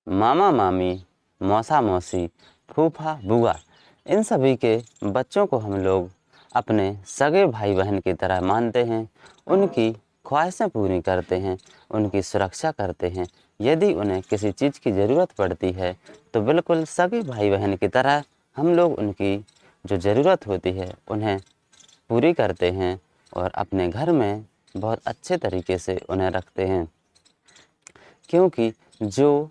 मामा मामी, मौसा मौसी, फूफा बुआ, इन सभी के बच्चों को हम लोग अपने सगे भाई बहन की तरह मानते हैं। उनकी ख्वाहिशें पूरी करते हैं, उनकी सुरक्षा करते हैं। यदि उन्हें किसी चीज़ की ज़रूरत पड़ती है तो बिल्कुल सगे भाई बहन की तरह हम लोग उनकी जो ज़रूरत होती है उन्हें पूरी करते हैं और अपने घर में बहुत अच्छे तरीके से उन्हें रखते हैं। क्योंकि जो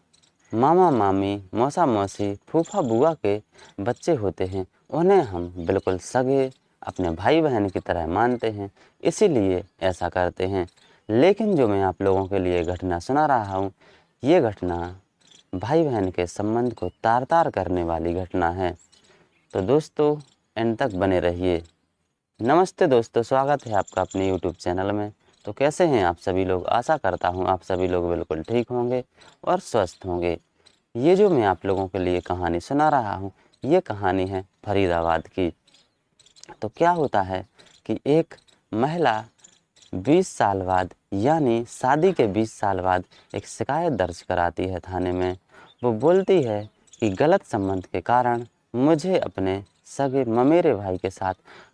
मामा मामी, मौसा मौसी, फूफा बुआ के बच्चे होते हैं उन्हें हम बिल्कुल सगे अपने भाई बहन की तरह मानते हैं, इसीलिए ऐसा करते हैं। लेकिन जो मैं आप लोगों के लिए घटना सुना रहा हूँ, ये घटना भाई बहन के संबंध को तार तार करने वाली घटना है। तो दोस्तों, एंड तक बने रहिए। नमस्ते दोस्तों, स्वागत है आपका अपने यूट्यूब चैनल में। तो कैसे हैं आप सभी लोग? आशा करता हूं आप सभी लोग बिल्कुल ठीक होंगे और स्वस्थ होंगे। ये जो मैं आप लोगों के लिए कहानी सुना रहा हूं, ये कहानी है फरीदाबाद की। तो क्या होता है कि एक महिला 20 साल बाद यानी शादी के 20 साल बाद एक शिकायत दर्ज कराती है थाने में। वो बोलती है कि गलत संबंध के कारण मुझे अपने सगे ममेरे भाई के साथ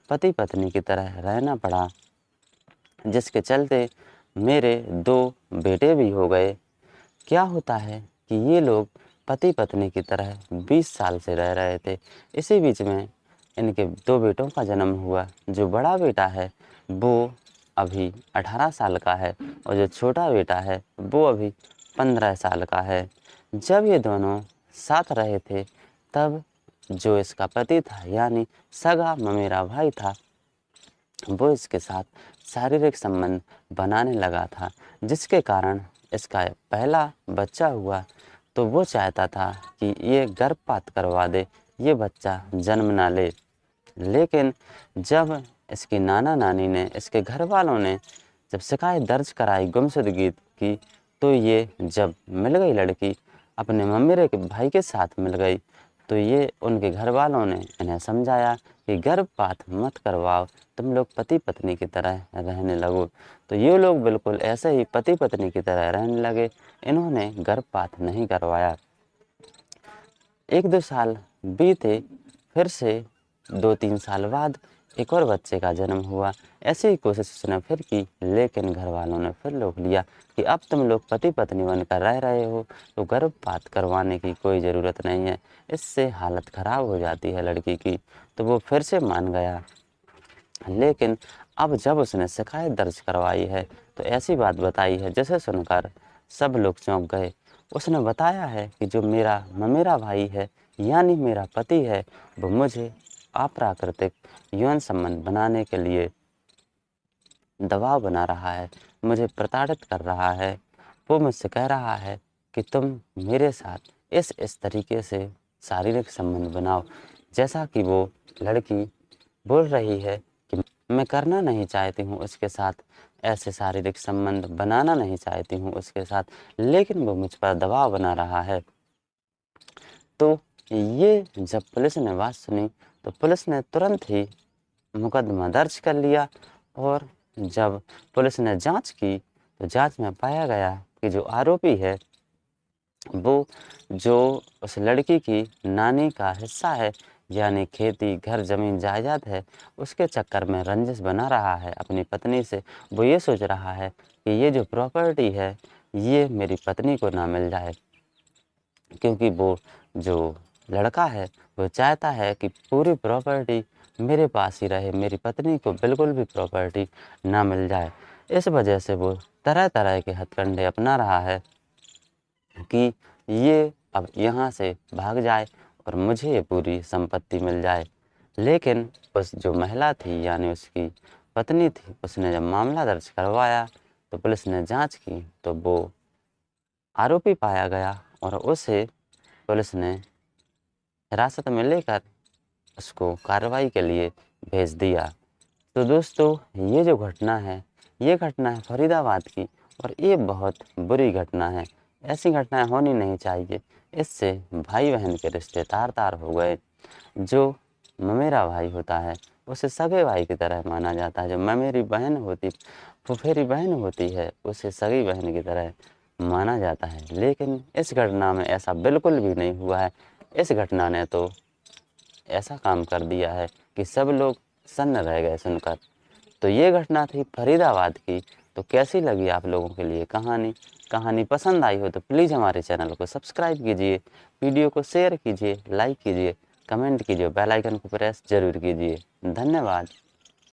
पति पत्नी की तरह रहना पड़ा, जिसके चलते मेरे 2 बेटे भी हो गए। क्या होता है कि ये लोग पति पत्नी की तरह 20 साल से रह रहे थे। इसी बीच में इनके 2 बेटों का जन्म हुआ। जो बड़ा बेटा है वो अभी 18 साल का है और जो छोटा बेटा है वो अभी 15 साल का है। जब ये दोनों साथ रहे थे तब जो इसका पति था यानी सगा ममेरा भाई था, वो इसके साथ शारीरिक संबंध बनाने लगा था, जिसके कारण इसका पहला बच्चा हुआ तो वो चाहता था कि ये गर्भपात करवा दे, ये बच्चा जन्म ना ले। लेकिन जब इसकी नाना नानी ने, इसके घर वालों ने जब शिकायत दर्ज कराई गुमशुदगी की, तो ये जब मिल गई लड़की अपने ममेरे के भाई के साथ मिल गई, तो ये उनके घर वालों ने इन्हें समझाया कि गर्भपात मत करवाओ, तुम लोग पति पत्नी की तरह रहने लगो। तो ये लोग बिल्कुल ऐसे ही पति पत्नी की तरह रहने लगे। इन्होंने गर्भपात नहीं करवाया। 1-2 साल बीते, फिर से 2-3 साल बाद एक और बच्चे का जन्म हुआ। ऐसे ही कोशिश उसने फिर की, लेकिन घर वालों ने फिर रोक लिया कि अब तुम लोग पति पत्नी बनकर रह रहे हो तो गर्भपात करवाने की कोई ज़रूरत नहीं है, इससे हालत ख़राब हो जाती है लड़की की। तो वो फिर से मान गया। लेकिन अब जब उसने शिकायत दर्ज करवाई है तो ऐसी बात बताई है जिसे सुनकर सब लोग चौंक गए। उसने बताया है कि जो मेरा ममेरा भाई है यानी मेरा पति है, वो मुझे अप्राकृतिक यौन संबंध बनाने के लिए दबाव बना रहा है, मुझे प्रताड़ित कर रहा है। वो मुझसे कह रहा है कि तुम मेरे साथ इस तरीके से शारीरिक संबंध बनाओ, जैसा कि वो लड़की बोल रही है कि मैं करना नहीं चाहती हूँ उसके साथ, ऐसे शारीरिक संबंध बनाना नहीं चाहती हूँ उसके साथ, लेकिन वो मुझ पर दबाव बना रहा है। तो ये जब पुलिस ने बात सुनी तो पुलिस ने तुरंत ही मुकदमा दर्ज कर लिया। और जब पुलिस ने जांच की तो जांच में पाया गया कि जो आरोपी है वो जो उस लड़की की नानी का हिस्सा है यानी खेती, घर, ज़मीन, जायदाद है, उसके चक्कर में रंजिश बना रहा है अपनी पत्नी से। वो ये सोच रहा है कि ये जो प्रॉपर्टी है ये मेरी पत्नी को ना मिल जाए, क्योंकि वो जो लड़का है वो चाहता है कि पूरी प्रॉपर्टी मेरे पास ही रहे, मेरी पत्नी को बिल्कुल भी प्रॉपर्टी ना मिल जाए। इस वजह से वो तरह तरह के हथकंडे अपना रहा है कि ये अब यहाँ से भाग जाए और मुझे ये पूरी संपत्ति मिल जाए। लेकिन उस जो महिला थी यानी उसकी पत्नी थी, उसने जब मामला दर्ज करवाया तो पुलिस ने जांच की तो वो आरोपी पाया गया और उसे पुलिस ने हिरासत में लेकर उसको कार्रवाई के लिए भेज दिया। तो दोस्तों, ये जो घटना है ये घटना है फरीदाबाद की और ये बहुत बुरी घटना है। ऐसी घटनाएं होनी नहीं चाहिए। इससे भाई बहन के रिश्ते तार तार हो गए। जो ममेरा भाई होता है उसे सगे भाई की तरह माना जाता है। जो ममेरी बहन होती, फुफेरी बहन होती है, उसे सगी बहन की तरह माना जाता है, लेकिन इस घटना में ऐसा बिल्कुल भी नहीं हुआ है। इस घटना ने तो ऐसा काम कर दिया है कि सब लोग सन्न रह गए सुनकर। तो ये घटना थी फरीदाबाद की। तो कैसी लगी आप लोगों के लिए कहानी पसंद आई हो तो प्लीज़ हमारे चैनल को सब्सक्राइब कीजिए, वीडियो को शेयर कीजिए, लाइक कीजिए, कमेंट कीजिए, बेल आइकन को प्रेस ज़रूर कीजिए। धन्यवाद।